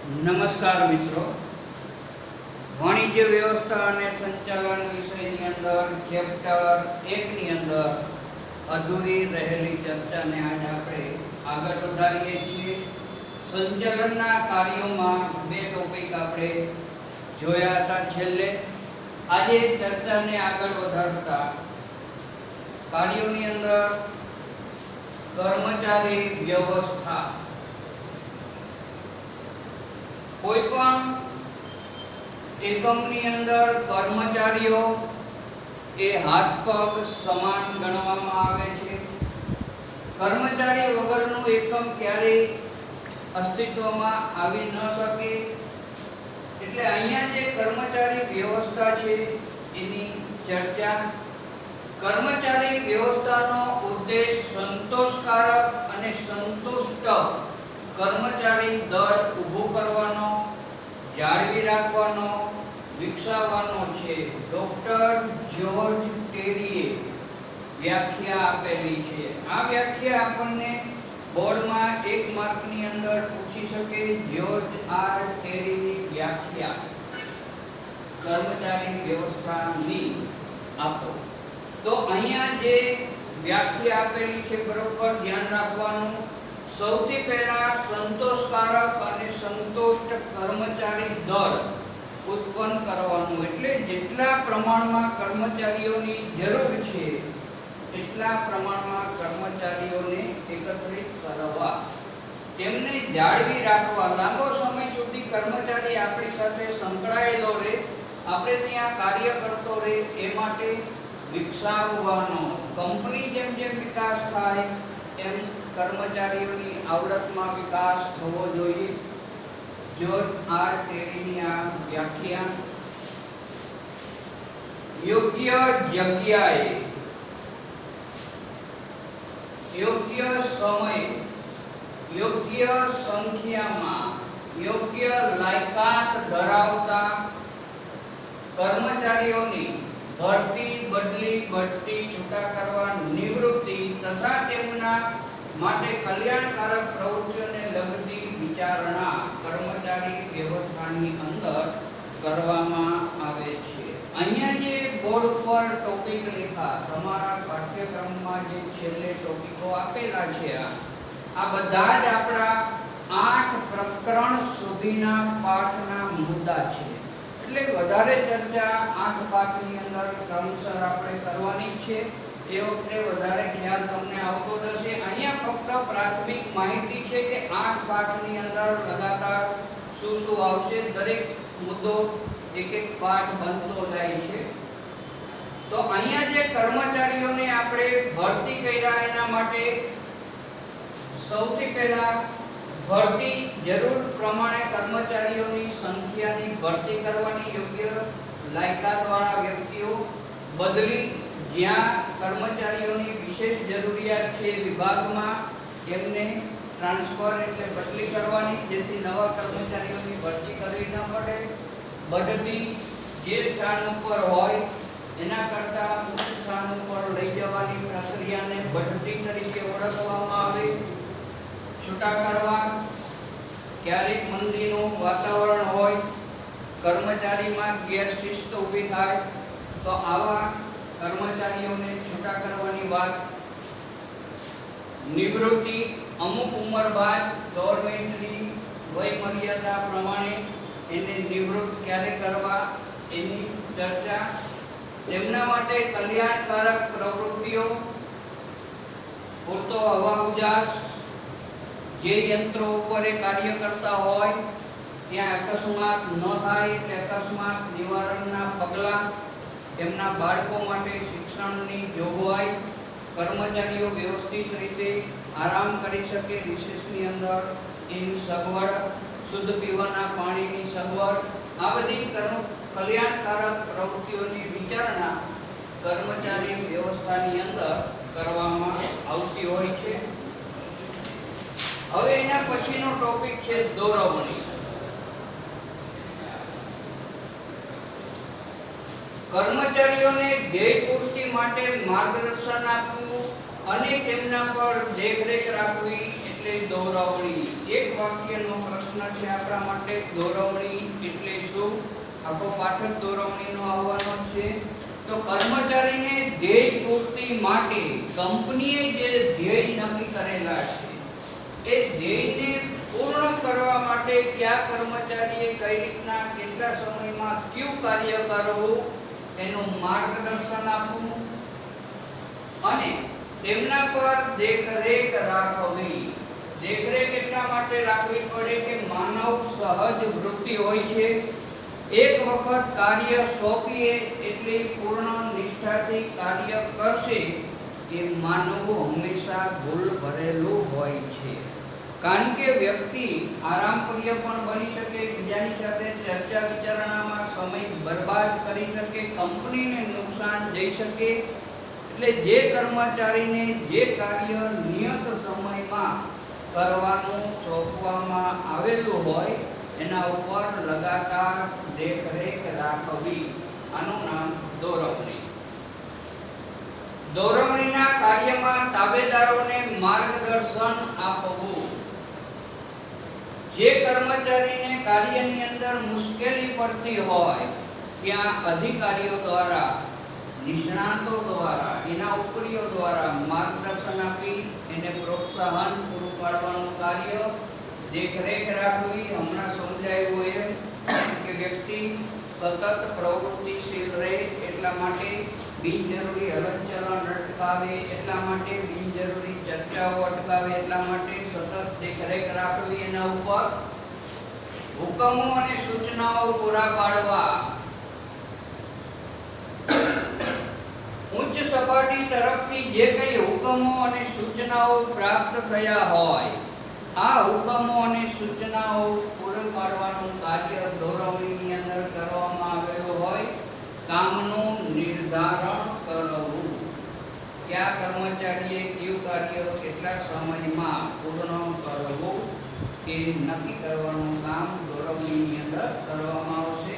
નમસ્કાર મિત્રો, વાણિજ્ય વ્યવસ્થા અને સંચાલન વિષયની અંદર ચેપ્ટર 1 ની અંદર અધૂરી રહેલી ચર્ચાને આજે આપણે આગળ વધારીએ છીએ। સંચાલનના કાર્યોમાં બે ટોપિક આપણે જોયા હતા છેલ્લે। આજે ચર્ચાને આગળ વધારતા કાર્યોની અંદર કર્મચારી વ્યવસ્થા, કોઈ પણ એકમની અંદર કર્મચારીઓ એ હાથ પગ સમાન ગણવામાં આવે છે। કર્મચારી વગરનું એકમ ક્યારેય અસ્તિત્વમાં આવી ન શકે। એટલે અહીંયા જે કર્મચારી વ્યવસ્થા છે એની ચર્ચા। કર્મચારી વ્યવસ્થાનો ઉદ્દેશ સંતોષકારક અને સંતુષ્ટ કર્મચારી દળ ઊભું કરવાનો, જાળવી રાખવાનો, વિકસાવવાનો છે। ડોક્ટર જ્યોર્જ ટેરીએ વ્યાખ્યા આપેલી છે। આ વ્યાખ્યા આપણને બોર્ડમાં 1 માર્કની અંદર પૂછી શકે। જ્યોર્જ આર ટેરીની વ્યાખ્યા કર્મચારી વ્યવસ્થાની આપો। તો અહીંયા જે વ્યાખ્યા આપેલી છે બરોબર ધ્યાન રાખવાનું। સૌથી પહેલા સંતોષકારક અને સંતુષ્ટ કર્મચારી દળ ઉત્પન્ન કરવાનું, એટલે જેટલા પ્રમાણમાં કર્મચારીઓની જરૂર છે એટલા પ્રમાણમાં કર્મચારીઓને એકત્રિત કરવા, તેમને જાળવી રાખવા, લાંબો સમય સુધી કર્મચારી આપણી સાથે સંકળાયેલો રહે, આપણે ત્યાં કાર્ય કરતો રહે એ માટે વિકસાવવાનો। કંપની જેમ જેમ વિકાસ થાય એમ કર્મચારીઓની આવડતમાં વિકાસ થવો જોઈએ। જ્યોર્જ આર ટેરીની આ વ્યાખ્યા। યોગ્ય જગ્યાએ, યોગ્ય સમય, યોગ્ય સંખ્યામાં, યોગ્ય લાયકાત ધરાવતા કર્મચારીઓની ભરતી, બદલી, બઢતી, છૂટા કરવા, નિવૃત્તિ તથા તેમના માટે કલ્યાણકારક પ્રવૃત્તિઓને લગતી વિચારણા કર્મચારી વ્યવસ્થાની અંદર કરવામાં આવે છે। અહીંયા જે બોર્ડ પર ટોપિક લખા, તમારા પાઠ્યક્રમમાં જે છેલ્લે ટોપિકો આપેલા છે આ બધા જ આપણા 8 પ્રકરણ સુધીના પાઠના મુદ્દા છે। એટલે વધારે ચર્ચા 8 પાઠની અંદર ક્રમશર આપણે કરવાની છે। એ વખતે વધારે ખ્યાલ તમને આવતો જશે। અહીંયા ફક્ત પ્રાથમિક માહિતી છે કે 8 પાઠની અંદર લગાતાર શું શું આવશે, દરેક મુદ્દો એક એક પાઠ બનતો જાય છે। તો અહીંયા જે કર્મચારીઓને આપણે ભરતી કર્યા એના માટે સૌથી પહેલા ભરતી, જરૂર પ્રમાણે કર્મચારીઓની સંખ્યાની ભરતી કરવાની, યોગ્ય લાયકાતવાળા વ્યક્તિઓ, બદલી, જ્યાં કર્મચારીઓની વિશેષ જરૂરિયાત છે વિભાગમાં એમને ટ્રાન્સફર એટલે બદલી કરવાની, જેથી નવા કર્મચારીઓની ભરતી કરવી ન પડે। બઢતી, જે સ્થાન ઉપર હોય એના કરતાં ઉચ્ચ સ્થાન ઉપર લઈ જવાની પ્રક્રિયાને બઢતી તરીકે ઓળખવામાં આવે। છૂટા કરવા, ક્યારેક મંદીનું વાતાવરણ હોય, કર્મચારીમાં ગેરશિસ્ત ઊભી થાય તો આવા કર્મચારીઓને છૂટા કરવાની વાત। નિવૃત્તિ, અમુક ઉંમર બાદ ગવર્નમેન્ટની વય મર્યાદા પ્રમાણે એને નિવૃત્ત ક્યારે કરવા એની ચર્ચા। તેમના માટે કલ્યાણકારક પ્રવૃત્તિઓ, પૂરતો હવા ઉજાસ, જે યંત્રો ઉપર એ કાર્ય કરતા હોય ત્યાં અકસ્માત ન થાય એટલે અકસ્માત નિવારણના પગલાં, તેમના બાળકો માટે શિક્ષણની જોગવાઈ, કર્મચારીઓ વ્યવસ્થિત રીતે આરામ કરી શકે રિસેસની અંદર એની સગવડ, શુદ્ધ પીવાના પાણીની સગવડ, આ બધી કલ્યાણકારક પ્રવૃત્તિઓની વિચારણા કર્મચારી વ્યવસ્થાની અંદર કરવામાં આવતી હોય છે। હવે એના પછીનો ટોપિક છે દોરવણી। કર્મચારીઓને ધ્યેય પૂર્તિ માટે માર્ગદર્શન આપવું અને તેમના પર દેખરેખ રાખવી, એટલે એટલે દોરવણી. એક વાક્યનો પ્રશ્ન છે આપણા માટે, દોરવણી એટલે શું? આખો પાઠ જ દોરવણીનો આવવાનો છે. તો કર્મચારીને ધ્યેય પૂર્તિ માટે કંપનીએ જે ધ્યેય નક્કી કરેલા છે એ ધ્યેયને પૂર્ણ કરવા માટે કયા કર્મચારીએ કઈ રીતના કેટલા સમયમાં કયું કાર્ય કરવું એનું માર્ગદર્શન આપવું અને તેમના પર દેખરેખ રાખવી. દેખરેખ એટલા માટે રાખવી પડે કે માનવ સહજ વૃત્તિ હોય છે. એક વખત કાર્ય સોંપીએ એટલે પૂર્ણ નિષ્ઠાથી કાર્ય કરશે એ માનવું હંમેશા ભૂલ ભરેલું હોય છે. કારણ કે વ્યક્તિ આરામપ્રિય પણ બની શકે, બીજાની સાથે ચર્ચા વિચારણામાં સમય બરબાદ કરી શકે, કંપનીને નુકસાન જઈ શકે. એટલે જે કર્મચારીને જે કાર્ય નિયત સમયમાં કરવાનું સોંપવામાં આવેલું હોય એના ઉપર લગાતાર દેખરેખ રાખવી, આનું નામ દોરવણી. દોરવણીના કાર્યમાં તાબેદારોને માર્ગદર્શન આપવું. જે કર્મચારીને કાર્યની અંદર મુશ્કેલી પડતી હોય ત્યાં અધિકારીઓ દ્વારા, નિષ્ણાતો દ્વારા, એના ઉપરીઓ દ્વારા માર્ગદર્શન આપી એને પ્રોત્સાહન પૂરું પાડવાનું કાર્ય, દેખરેખ રાખવી. હમણાં સમજાયું એમ કે વ્યક્તિ સતત પ્રવૃત્તિશીલ રહે એટલા માટે, બિનજરૂરી હલનચલન અટકાવે એટલા માટે, બિનજરૂરી ચર્ચાઓ અટકાવે એટલા માટે સતત દેખરેખ રાખવી એના ઉપર. હુકમો અને સૂચનાઓ પૂરા પાડવા. ઉચ્ચ સપાટી તરફથી જે કંઈ હુકમો અને સૂચનાઓ પ્રાપ્ત થયા હોય આ હુકમો અને સૂચનાઓ પૂરું પાડવાનું કાર્ય દોરવણીની અંદર કરવામાં આવેલું હોય. કામનું નિર્ધારણ કરવું. કયા કર્મચારીએ કયું કાર્ય કેટલા સમયમાં પૂર્ણ કરવું એ નક્કી કરવાનું કામ દોરવણીની અંદર કરવામાં આવશે.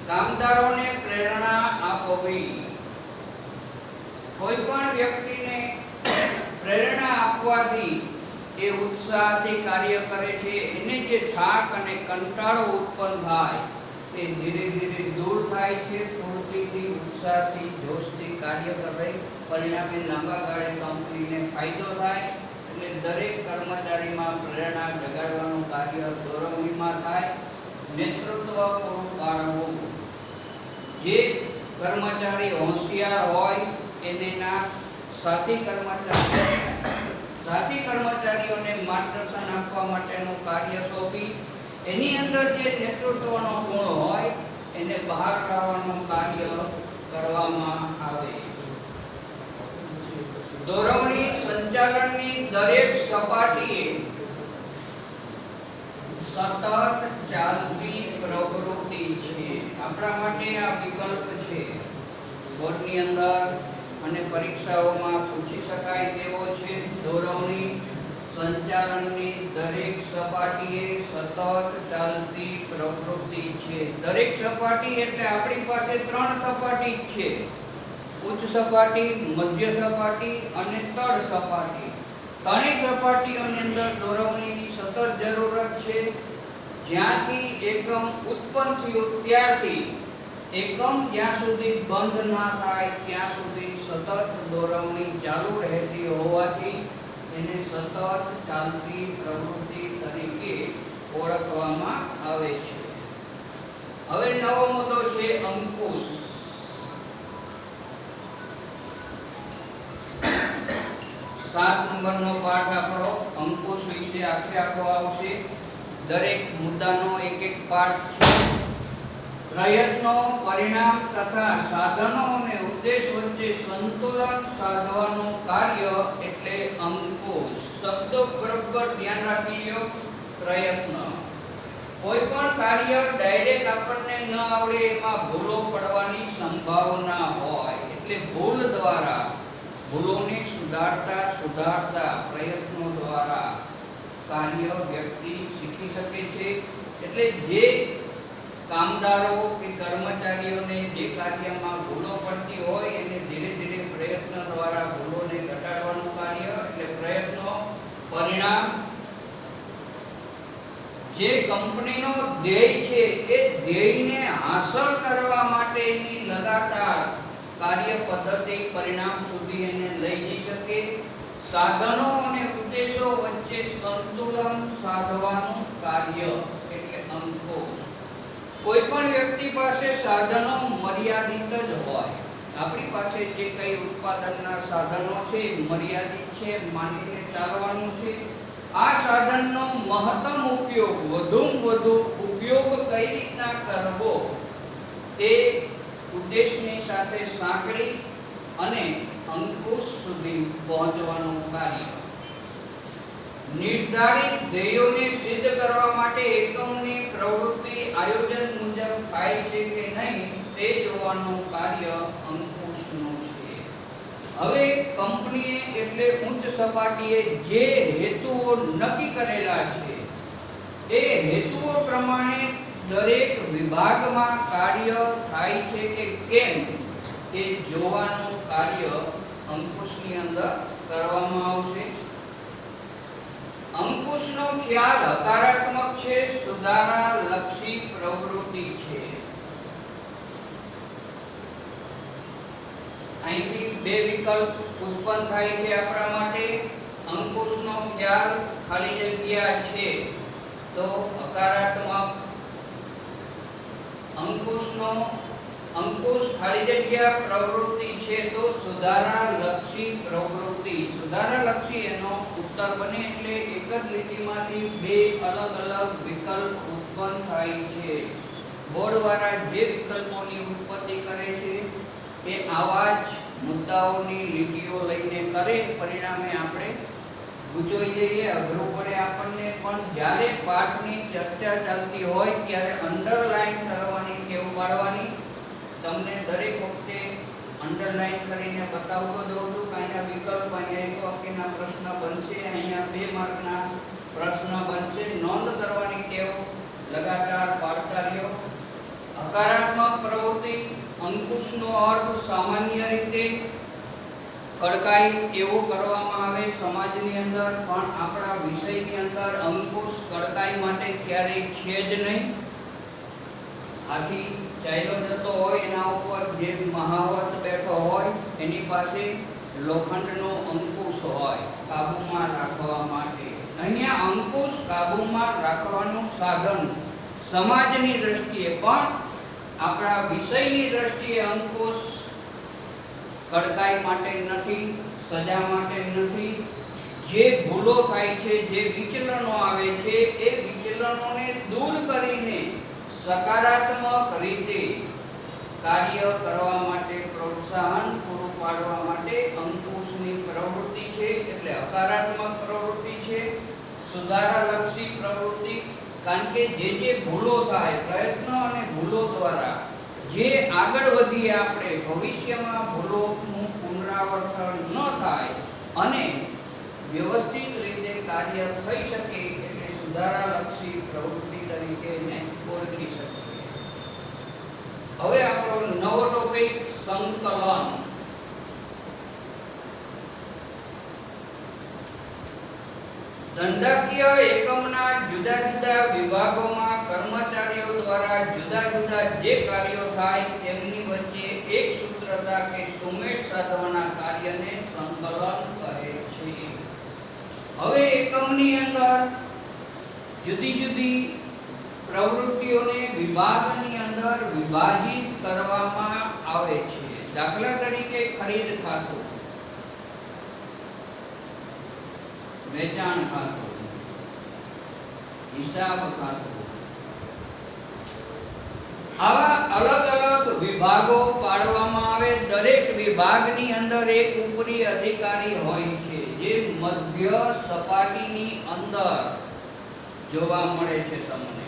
કામદારોને પ્રેરણા આપવી. કોઈ પણ વ્યક્તિને પ્રેરણા આપવાથી એ ઉત્સાહથી કાર્ય કરે છે. એને જે થાક અને કંટાળો ઉત્પન્ન થાય તે ધીરે ધીરે દૂર થાય છે. સ્ફૂર્તિથી, ઉત્સાહથી, જોશથી કાર્ય કરે, પરિણામે લાંબા ગાળે કંપનીને ફાયદો થાય. એટલે દરેક કર્મચારીમાં પ્રેરણા જગાડવાનું કાર્ય દોરવણીમાં થાય. નેતૃત્વ પૂરું પાડવું. જે કર્મચારી હોશિયાર હોય એના સાથી કર્મચારીઓને માર્ગદર્શન આપવા માટેનું કાર્ય સોંપી એની અંદર જે નેતૃત્વનો ગુણ હોય એને બહાર લાવવાનું કાર્ય કરવામાં આવે. દોરવણી સંચાલનની દરેક સપાટીએ સતત ચાલતી પ્રવૃત્તિ છે. આપણા માટે આ વિકલ્પ છે. બોર્ડની અંદર અને પરીક્ષાઓમાં પૂછી શકાય તેવો છે. દોરવણી સંચાલનની દરેક સપાટીએ સતત ચાલતી પ્રવૃત્તિ છે. દરેક સપાટી એટલે આપણી પાસે 3 સપાટી છે. ઉચ્ચ સપાટી, મધ્ય સપાટી અને તળ સપાટી. ત્રણેય સપાટીઓની અંદર દોરવણીની સતત જરૂરત છે. જ્યાંથી એકમ ઉત્પન્ન થયો ત્યારથી એકમ જ્યાં સુધી બંધ ના થાય ત્યાં સુધી સતત દોરવણી ચાલુ રહેતી હોવાથી એને સતત ચાલતી પ્રવૃત્તિ તરીકે ઓળખવામાં આવે છે. હવે નવો મુદ્દો છે અંકુશ. સાત નંબરનો પાઠ આપણો અંકુશ વિશે આખો આવશે. દરેક મુદ્દાનો એક એક પાઠ છે. પ્રયત્નો, પરિણામ તથા સાધનો અને ઉદ્દેશ વચ્ચે સંતુલન સાધવાનું કાર્ય એટલે અંકુશ. શબ્દો બરાબર ધ્યાન રાખી લો. પ્રયત્ન. કોઈ પણ કાર્ય ડાયરેક્ટ આપણને ન આવડે એમાં ભૂલો પડવાની સંભાવના હોય એટલે ભૂલ દ્વારા, ભૂલોને સુધારતા પ્રયત્નો દ્વારા કાર્ય વ્યક્તિ શીખી શકે છે. એટલે જે કામદારો કે કર્મચારીઓને જે કાર્યમાં ભૂલો પડતી હોય એને ધીરે ધીરે પ્રયત્ન દ્વારા ભૂલોને ઘટાડવાનું કાર્ય એટલે પ્રયત્નો. પરિણામ જે કંપનીનો ધ્યેય છે એ ધ્યેયને હાંસલ કરવા માટેની લગાતાર કાર્ય પદ્ધતિ પરિણામ સુધી એને લઈ જઈ શકે. સાધનો અને ઉદ્દેશો વચ્ચે સંતુલન સાધવાનું કાર્ય એટલે અંકુશ. કોઈ પણ વ્યક્તિ પાસે સાધનો મર્યાદિત જ હોય. આપણી પાસે જે કઈ ઉત્પાદનના સાધનો છે મર્યાદિત છે માનીને ચાલવાનું છે. આ સાધનનો મહત્તમ ઉપયોગ વધુમાં વધુ ઉપયોગ કઈ રીતના કરવો તે ઉદ્દેશની સાથે સાંકળી અને અંકુશ સુધી પહોંચવાનું કાર્ય. નિર્ધારિત ધ્યેયોને સિદ્ધ કરવા માટે એકમની પ્રવૃત્તિ આયોજન મુજબ થાય છે કે નહીં તે જોવાનું કાર્ય અંકુશનું છે. હવે કંપનીએ એટલે ઉચ્ચ સપાટીએ જે હેતુઓ નક્કી કરેલા છે એ હેતુઓ પ્રમાણે દરેક વિભાગમાં કાર્ય થાય છે કે કેમ એ જોવાનું કાર્ય અંકુશની અંદર કરવામાં આવશે. અંકુશનો ખ્યાલ હકારાત્મક છે, સુધારા લક્ષી પ્રવૃત્તિ છે. અહીંથી બે વિકલ્પ ઉત્પન્ન થાય છે આપણા માટે. અંકુશનો ખ્યાલ ખાલી જગ્યા છે તો હકારાત્મક, અંકુશ ખાલી જગ્યા પ્રવૃત્તિ છે તો સુધારા લક્ષી પ્રવૃત્તિ. સુધારા લક્ષી એનો ઉત્તર બને એટલે એક જ લીટીમાંથી બે અલગ અલગ વિકલ્પ ઉત્પન્ન થાય છે. બોર્ડવાળા જે વિકલ્પોની ઉત્પત્તિ કરે છે એ આવા જ મુદ્દાઓની લીટીઓ લઈને કરે. પરિણામે આપણે જોઈ જઈએ, અઘરું પડે આપણને. પણ જ્યારે પાઠની ચર્ચા ચાલતી હોય ત્યારે અંડરલાઈન કરવાની ટેવ પાડવાની. તમને દરેક વખતે અંડરલાઈન કરીને બતાવતો દઉં છું કે અહીંયા વિકલ્પ, અહીંયા એક વાક્યના પ્રશ્ન બનશે, અહીંયા 2 માર્કના પ્રશ્ન બનશે. નોંધ કરવાની ટેવ લગાતાર પાડતા રહ્યો. હકારાત્મક પ્રવૃત્તિ અંકુશનો અર્થ સામાન્ય રીતે કડકાઈ એવો કરવામાં આવે સમાજની અંદર, પણ આપણા વિષયની અંદર અંકુશ કડકાઈ માટે ક્યારેય છે જ નહીં. આથી ચાલ્યો જતો હોય એના ઉપર જે મહાવત બેઠો હોય એની પાસે લોખંડનો અંકુશ હોય કાબૂમાં રાખવા માટે. અહીંયા અંકુશ કાબૂમાં રાખવાનું સાધન સમાજની દ્રષ્ટિએ પણ આપણા વિષયની દ્રષ્ટિએ અંકુશ કડકાઈ માટે નથી, સજા માટે નથી. જે ભૂલો થાય છે, જે વિચલનો આવે છે એ વિચલનોને દૂર કરીને સકારાત્મક રીતે કાર્ય કરવા માટે પ્રોત્સાહન પૂરું પાડવા માટે અંકુશની પ્રવૃત્તિ છે. એટલે હકારાત્મક પ્રવૃત્તિ છે, સુધારાલક્ષી પ્રવૃત્તિ. કારણ કે જે ભૂલો થાય, પ્રયત્નો અને ભૂલો દ્વારા જે આગળ વધીએ આપણે ભવિષ્યમાં ભૂલોનું પુનરાવર્તન ન થાય અને વ્યવસ્થિત રીતે કાર્ય થઈ શકે એટલે સુધારાલક્ષી પ્રવૃત્તિ તરીકે એને ઓળખી શકીએ. હવે આપણો નવો ટોપિક સંકલન. ધંધાકીય એકમના જુદા જુદા વિભાગોમાં કર્મચારીઓ દ્વારા જુદા જુદા જે કાર્યો થાય તેમની વચ્ચે એક સૂત્રતા કે સુમેળ સાધવાના કાર્યને સંકલન કહે છે. હવે એકમની અંદર જુદી જુદી પ્રવૃત્તિઓને વિભાગની અંદર વિભાજિત કરવામાં આવે છે. દાખલા તરીકે ખરીદ ખાતું, વેચાણ ખાતું, હિસાબ ખાતું, આવા અલગ અલગ વિભાગો પાડવામાં આવે. દરેક વિભાગની અંદર એક ઉપરી અધિકારી હોય છે જે મધ્ય સપાટીની અંદર જોવા મળે છે. તમને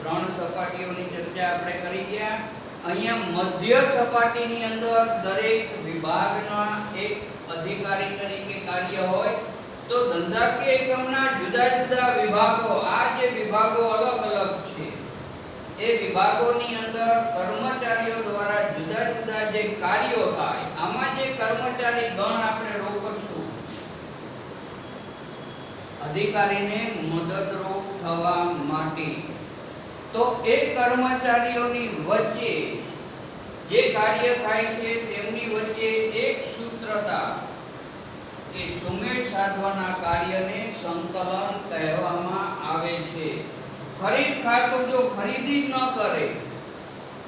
3 સપાટીઓની ચર્ચા આપણે કરી ગયા. અહીંયા મધ્ય સપાટીની અંદર દરેક વિભાગના એક અધિકારી તરીકે કાર્ય હોય. તો ધંધાકીય એકમના જુદા જુદા વિભાગો, આ જે વિભાગો અલગ અલગ છે એ વિભાગોની અંદર કર્મચારીઓ દ્વારા જુદા જુદા જે કાર્યો થાય, આમાં જે કર્મચારી ગણ આપણે રો કરશું અધિકારીને મદદરૂપ થવા માટે. તો એ કર્મચારીઓની વચ્ચે જે કાર્ય થાય છે તેમની વચ્ચે એક સૂત્રતા કે સુમેળ સાધવાના કાર્યને સંકલન કહેવામાં આવે છે. ખરીદ ખાતું જો ખરીદી ન કરે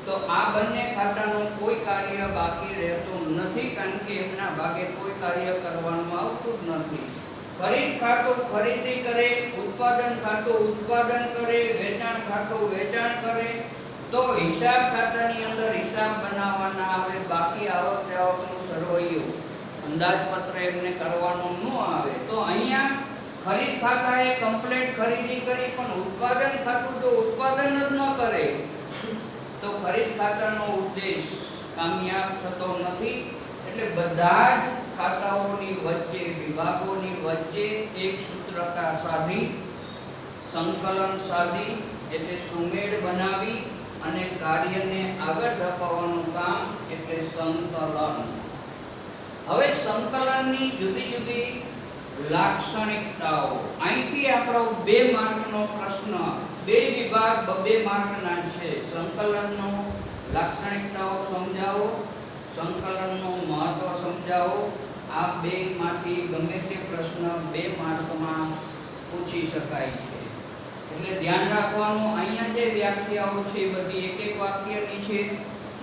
તો આ બંને ખાતાનું કોઈ કાર્ય બાકી રહેતું નથી, કારણ કે એમના ભાગે કોઈ કાર્ય કરવાનું આવતું જ નથી. ખરીદ ખાતું ખરીદી કરે, ઉત્પાદન ખાતું ઉત્પાદન કરે, વેચાણ ખાતું વેચાણ કરે, તો હિસાબ ખાતાની અંદર હિસાબ બનાવવાના આવે. બાકી આવક જાવકનું સરવૈયું અંદાજપત્ર એમને કરવાનું ન આવે. તો અહીંયા ખરીદ ખાતાએ કમ્પ્લીટ ખરીદી કરી, પણ ઉત્પાદન ખાતું જો ઉત્પાદન જ ન કરે તો ખરીદ ખાતાનો ઉદ્દેશ કામયાબ થતો નથી. એટલે બધા જ ખાતાઓની વચ્ચે, વિભાગોની વચ્ચે એક સૂત્રતા સાધી, સંકલન સાધી, એટલે સુમેળ બનાવી અને કાર્યને આગળ ધપાવવાનું કામ એટલે સંકલન. હવે સંકલનની જુદી જુદી લાક્ષણિકતાઓ. અહીંથી આપણો 2 માર્કનો પ્રશ્ન, 2 વિભાગ 2 માર્કના છે. સંકલનનો લાક્ષણિકતાઓ સમજાવો, સંકલનનું મહત્વ સમજાવો. આ 2 માંથી ગમે તે પ્રશ્ન 2 માર્કમાં પૂછી શકાય છે. એટલે ધ્યાન રાખવાનું, અહીંયા જે વ્યાખ્યાઓ છે બધી એક એક વાક્યની છે,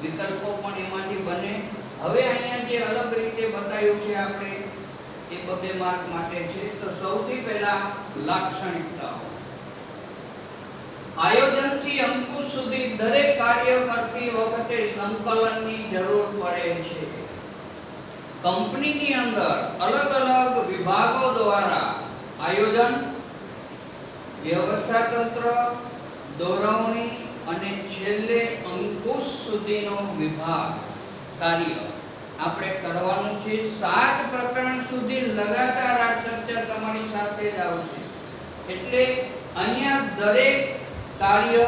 વિકલ્પો પણ એમાંથી બને. હવે અહીંયા જે અલગ રીતે બતાવ્યું છે આપણે એ 2 માર્ક માટે છે. તો સૌથી પહેલા લાક્ષણિકતાઓ. આયોજનથી અંકુશ સુધી દરેક કાર્ય કરતી વખતે સંકલનની જરૂર પડે છે. કંપનીની અંદર અલગ અલગ વિભાગો દ્વારા આયોજન, વ્યવસ્થા તંત્ર, દોરવણી અને છેલ્લે અંકુશ સુધીનો વિભાગ કાર્ય આપણે કરવાનું છે. 7 પ્રકરણ સુધી લગાતાર આ ચર્ચા તમારી સાથે જ આવશે. એટલે અહીંયા દરેક કાર્ય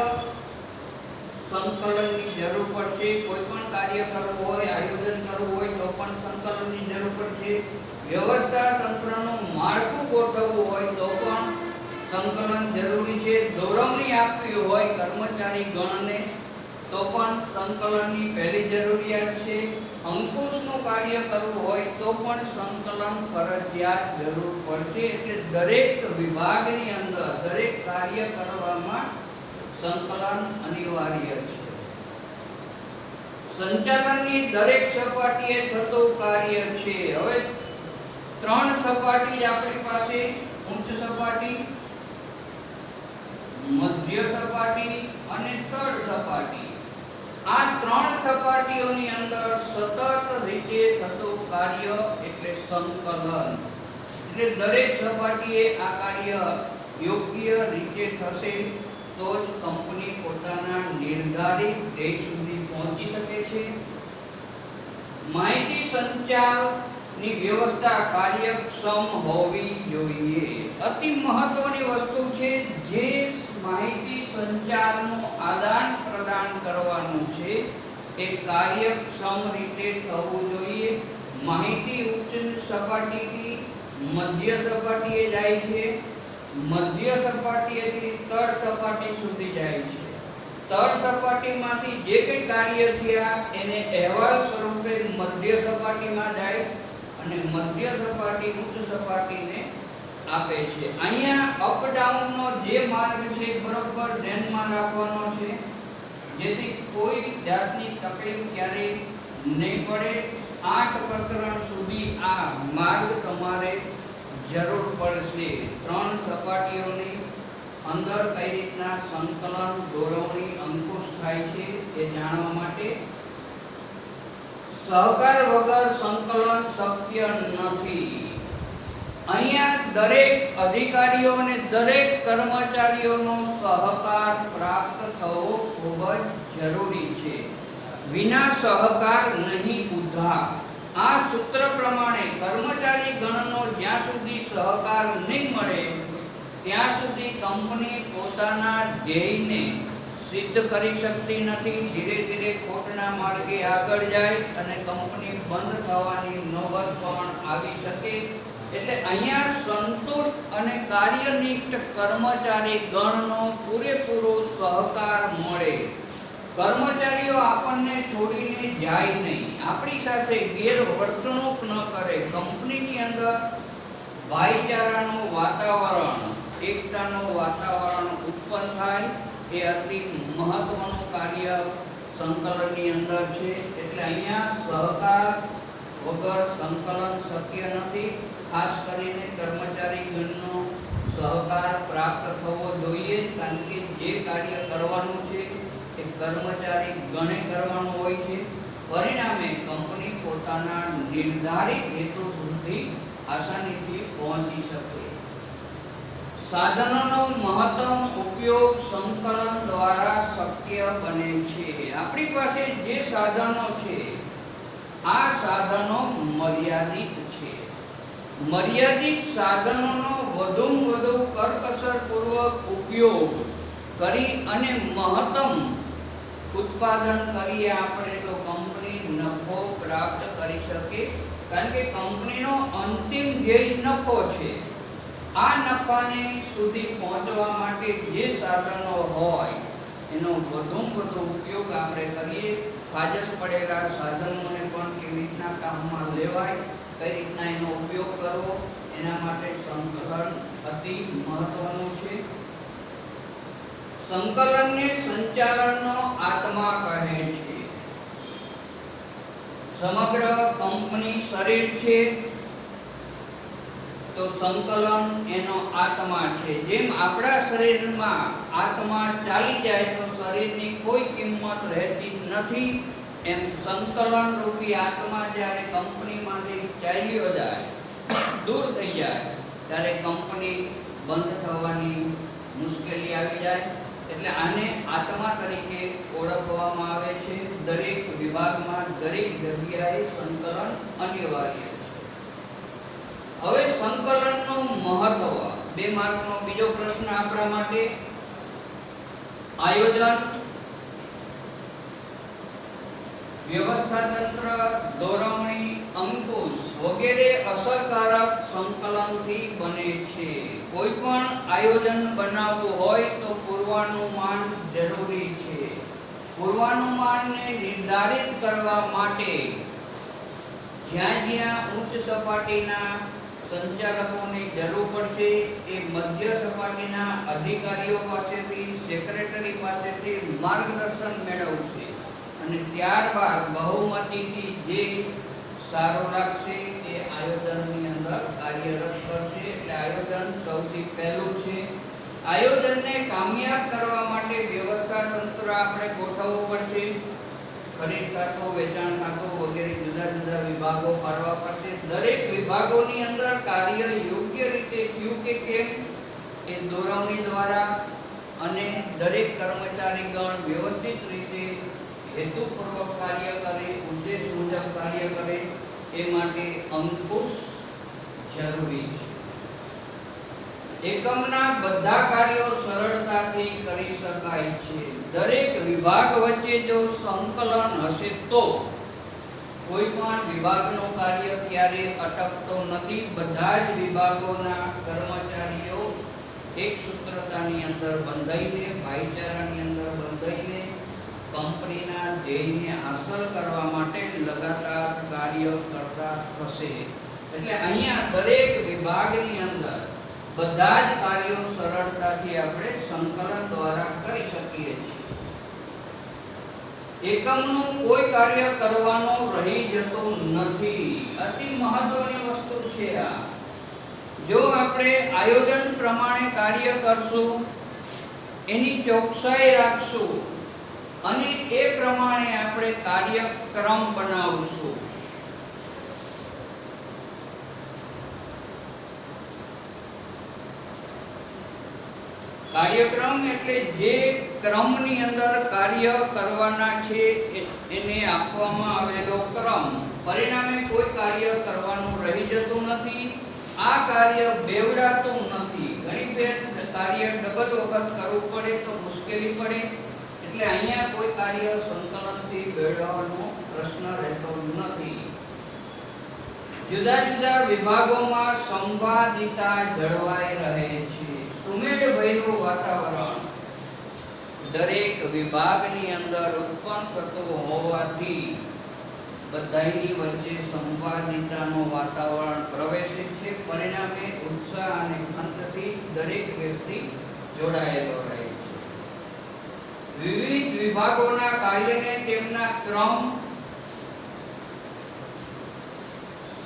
સંકલનની જરૂર પડશે. કોઈ પણ કાર્ય કરવું હોય, આયોજન કરવું હોય તો પણ સંકલનની જરૂર પડશે. વ્યવસ્થા તંત્રનું માળખું ગોઠવવું હોય તો પણ સંકલન જરૂરી છે. દોરવણી આપવી હોય કર્મચારી ગણને તો પણ સંકલનની પહેલી જરૂરિયાત છે. અંકુશનું કાર્ય કરવું હોય તો પણ સંકલન ફરજિયાત જરૂર પડશે. એટલે દરેક વિભાગની અંદર દરેક કાર્ય કરવામાં સંકલન અનિવાર્ય છે. સંચાલનની દરેક સપાટીએ થતું કાર્ય છે. હવે 3 સપાટી આપણી પાસે, ઉચ્ચ સપાટી, મધ્ય સપાટી અને તળ સપાટી. આ 3 સપાટીઓની અંદર સતત રીતે થતું કાર્ય એટલે સંકલન. એટલે દરેક સપાટીએ આ કાર્ય યોગ્ય રીતે થશે તો જ કંપની પોતાના નિર્ધારિત ધ્યેય સુધી પહોંચી શકે છે. માહિતી સંચારની વ્યવસ્થા કાર્યક્ષમ હોવી જોઈએ. અતિ મહત્વની વસ્તુ છે. જે માહિતી સંચારનું આદાન પ્રદાન કરવાનું છે એ કાર્યક્ષમ રીતે થવું જોઈએ. માહિતી ઉચ્ચ સપાટીથી મધ્ય સપાટીએ જાય છે, મધ્ય સપાટીએથી તળ સપાટી સુધી જાય છે. તળ સપાટીમાંથી જે કંઈ કાર્ય થયા એને અહેવાલ સ્વરૂપે મધ્ય સપાટીમાં જાય અને મધ્ય સપાટી ઉચ્ચ સપાટીને આપે છે. અહીંયા અપ ડાઉનનો જે માર્ગ છે બરોબર ધ્યાનમાં રાખવાનો છે, જેથી કોઈ જાતની તકલીફ ક્યારેય નહીં પડે. 8 પ્રકરણ સુધી આ માર્ગ તમારે જરૂર પડશે. 3 સપાટીઓની અંદર કઈ રીતના સંકલન, દોરવણી, અંકુશ થાય છે એ જાણવા માટે. સહકાર વગર સંકલન શક્ય નથી. અહીંયા દરેક અધિકારીઓ અને દરેક કર્મચારીઓનો સહકાર પ્રાપ્ત થવો ખૂબ જ જરૂરી છે. વિના સહકાર નહીં ઉદ્ધાર. આ સૂત્ર પ્રમાણે કર્મચારી ગણનો જ્યાં સુધી સહકાર નહીં મળે ત્યાં સુધી કંપની પોતાના ધ્યેયને સિદ્ધ કરી શકતી નથી. ધીરે ધીરે ખોટના માર્ગે આગળ જાય અને કંપની બંધ થવાની નોબત પણ આવી શકે. એટલે અહીંયા સંતુષ્ટ અને કાર્યનિષ્ઠ કર્મચારી ગણનો પૂરેપૂરો સહકાર મળે. કર્મચારીઓ આપણને છોડીને જાય નહીં, આપણી સાથે ગેરવર્તણૂક ન કરે, કંપનીની અંદર ભાઈચારાનું વાતાવરણ, એકતાનું વાતાવરણ ઉત્પન્ન થાય, એ અતિ મહત્વનું કાર્ય સંકલનની અંદર છે. એટલે અહીંયા સહકાર વગર સંકલન શક્ય નથી. ખાસ કરીને કર્મચારી ગણનો સહકાર પ્રાપ્ત થવો જોઈએ, કારણ કે જે કાર્ય કરવાનું છે એ કર્મચારી ગણે કરવાનું હોય છે. પરિણામે કંપની પોતાના નિર્ધારિત હેતુ સુધી આસાનીથી પહોંચી શકે. સાધનોનો મહત્તમ ઉપયોગ સંકલન દ્વારા શક્ય બને છે. આપણી પાસે જે સાધનો છે આ સાધનો મર્યાદિત છે. મર્યાદિત સાધનોનો વધુમાં વધુ કરકસરપૂર્વક ઉપયોગ કરી અને મહત્તમ ઉત્પાદન કરીએ આપણે તો કંપની નફો પ્રાપ્ત કરી શકે. કારણ કે કંપનીનો અંતિમ ધ્યેય નફો છે. આ નફાને સુધી પહોંચવા માટે જે સાધનો હોય એનો વધુમાં વધુ ઉપયોગ આપણે કરીએ. ફાજલ પડેલા સાધનોને પણ કેવી રીતના કામમાં લેવાય, કઈ રીતના એનો ઉપયોગ કરવો, એના માટે સંકલન અતિ મહત્વનું છે. સંકલનને સંચાલનનો આત્મા કહે છે. સમગ્ર કંપની શરીર છે તો સંકલન એનો આત્મા છે. જેમ આપણા શરીરમાં આત્મા ચાલી જાય તો શરીરની કોઈ કિંમત રહેતી નથી, એમ સંકલન રૂપી આત્મા જ્યારે કંપનીમાંથી ચાલ્યો જાય, દૂર થઈ જાય, ત્યારે કંપની બંધ થવાની મુશ્કેલી આવી જાય. એટલે આને આત્મા તરીકે ઓળખવામાં આવે છે. દરેક વિભાગમાં, દરેક જગ્યાએ સંકલન અનિવાર્ય છે. હવે સંકલનનું મહત્વ, 2 માર્કનો બીજો પ્રશ્ન આપણા માટે. આયોજન, વ્યવસ્થા તંત્ર, દોરવણી, અંકુશ વગેરે અસરકારક સંકલનથી બને છે. કોઈ પણ આયોજન બનાવવું હોય તો પૂર્વાનુમાન જરૂરી છે. પૂર્વાનુમાનને નિર્ધારિત કરવા માટે જ્યાં જ્યાં ઉચ્ચ સપાટીના સંચાલકોની જરૂર પડશે એ મધ્ય સપાટીના અધિકારીઓ પાસેથી, સેક્રેટરી પાસેથી માર્ગદર્શન મેળવશે અને ત્યારબાદ બહુમતીથી જે સારું લાગશે એ આયોજનની અંદર કાર્યરત કરશે. એટલે આયોજન સૌથી પહેલું છે. આયોજનને કામયાબ કરવા માટે વ્યવસ્થા તંત્ર આપણે ગોઠવવું પડશે. ખરીદ ખાતું, વેચાણ ખાતું વગેરે જુદા જુદા વિભાગો પાડવા પડશે. દરેક વિભાગોની અંદર કાર્ય યોગ્ય રીતે થયું કે કેમ એ દોરવણી દ્વારા અને દરેક કર્મચારીગણ વ્યવસ્થિત રીતે હેતુપૂર્વક કાર્ય કરે, ઉદ્દેશ મુજબ કાર્ય કરે એ માટે અંકુશ જરૂરી છે. એકમના બધા કાર્યો સરળતાથી કરી શકાય છે. દરેક વિભાગ વચ્ચે જો સંકલન હશે તો કોઈ પણ વિભાગનું કાર્ય ક્યારે અટકતો નથી. બધા જ વિભાગોના કર્મચારીઓ એક સૂત્રતાની અંદર બંધાઈને, ભાઈચારાની અંદર બંધાઈને કંપનીના ધ્યેયને હાંસલ કરવા માટે લગાતાર કાર્ય કરતા થશે. એટલે અહીંયા દરેક વિભાગની અંદર બધા જ કાર્યો સરળતાથી આપણે સંકલન દ્વારા કરી શકીએ છીએ. એકમનું કોઈ કાર્ય કરવાનો રહી જતો નથી. અતિ મહત્વની વસ્તુ છે આ. જો આપણે આયોજન પ્રમાણે કાર્ય કરશું, એની ચોકસાઈ રાખશું અને એ પ્રમાણે આપણે કાર્યક્રમ બનાવશું, કાર્યક્રમ એટલે જે ક્રમની અંદર કાર્ય કરવાના છે એને આપવામાં આવેલો ક્રમ. પરિણામે કોઈ કાર્ય કરવાનું રહી જતું નથી. આ કાર્ય બેવડાતું નથી. ઘણી ફેર કાર્ય ડબલ વખત કરવું પડે તો મુશ્કેલી પડે. એટલે અહીંયા કોઈ કાર્ય સંકલનથી બેવડાવવાનો પ્રશ્ન રહેતો નથી. જુદા જુદા વિભાગોમાં સંવાદિતા જળવાઈ રહે છે. સુમેળ ભર્યું વાતાવરણ દરેક વિભાગની અંદર ઉત્પન્ન થતું હોવાથી બધાની વચ્ચે સંવાદિતાનું વાતાવરણ પ્રવેશે છે. પરિણામે ઉત્સાહ અને ખંતથી દરેક વ્યક્તિ જોડાયેલો રહે છે. વિવિધ વિભાગોના કાર્યને તેમના ક્રમ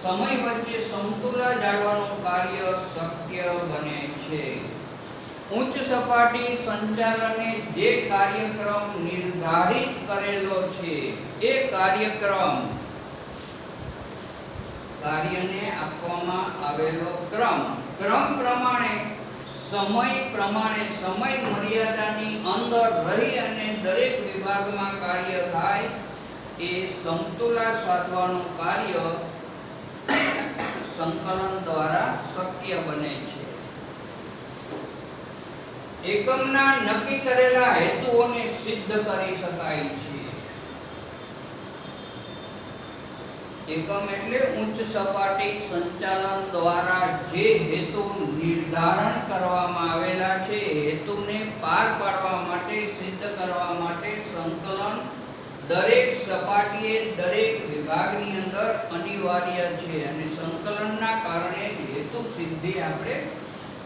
સમય વચ્ચે સમતુલા જાળવવાનું કાર્ય શક્ય બને છે. ઉચ્ચ સપાટી સંચાલને જે કાર્યક્રમ નિર્ધારિત કરેલો છે એ કાર્યને આપવામાં આવેલો ક્રમ પ્રમાણે સમય મર્યાદાની અંદર રહી અને દરેક વિભાગમાં કાર્ય થાય એ સમતુલા સાધવાનું કાર્ય સંકલન દ્વારા શક્ય બને છે. એકમના નક્કી કરેલા હેતુઓને સિદ્ધ કરી શકાય છે. એકમ એટલે ઉચ્ચ સપાટી સંચાલન દ્વારા જે હેતુ નિર્ધારણ કરવામાં આવેલા છે હેતુને પાર પાડવા માટે સિદ્ધ કરવા માટે સંકલન દરેક સપાટીએ દરેક વિભાગની અંદર અનિવાર્ય છે અને સંકલનના કારણે હેતુ સિદ્ધિ આપણે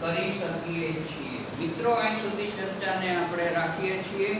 કરી શકીએ છીએ. મિત્રો, અહીં સુધી ચર્ચાને આપણે રાખીએ છીએ.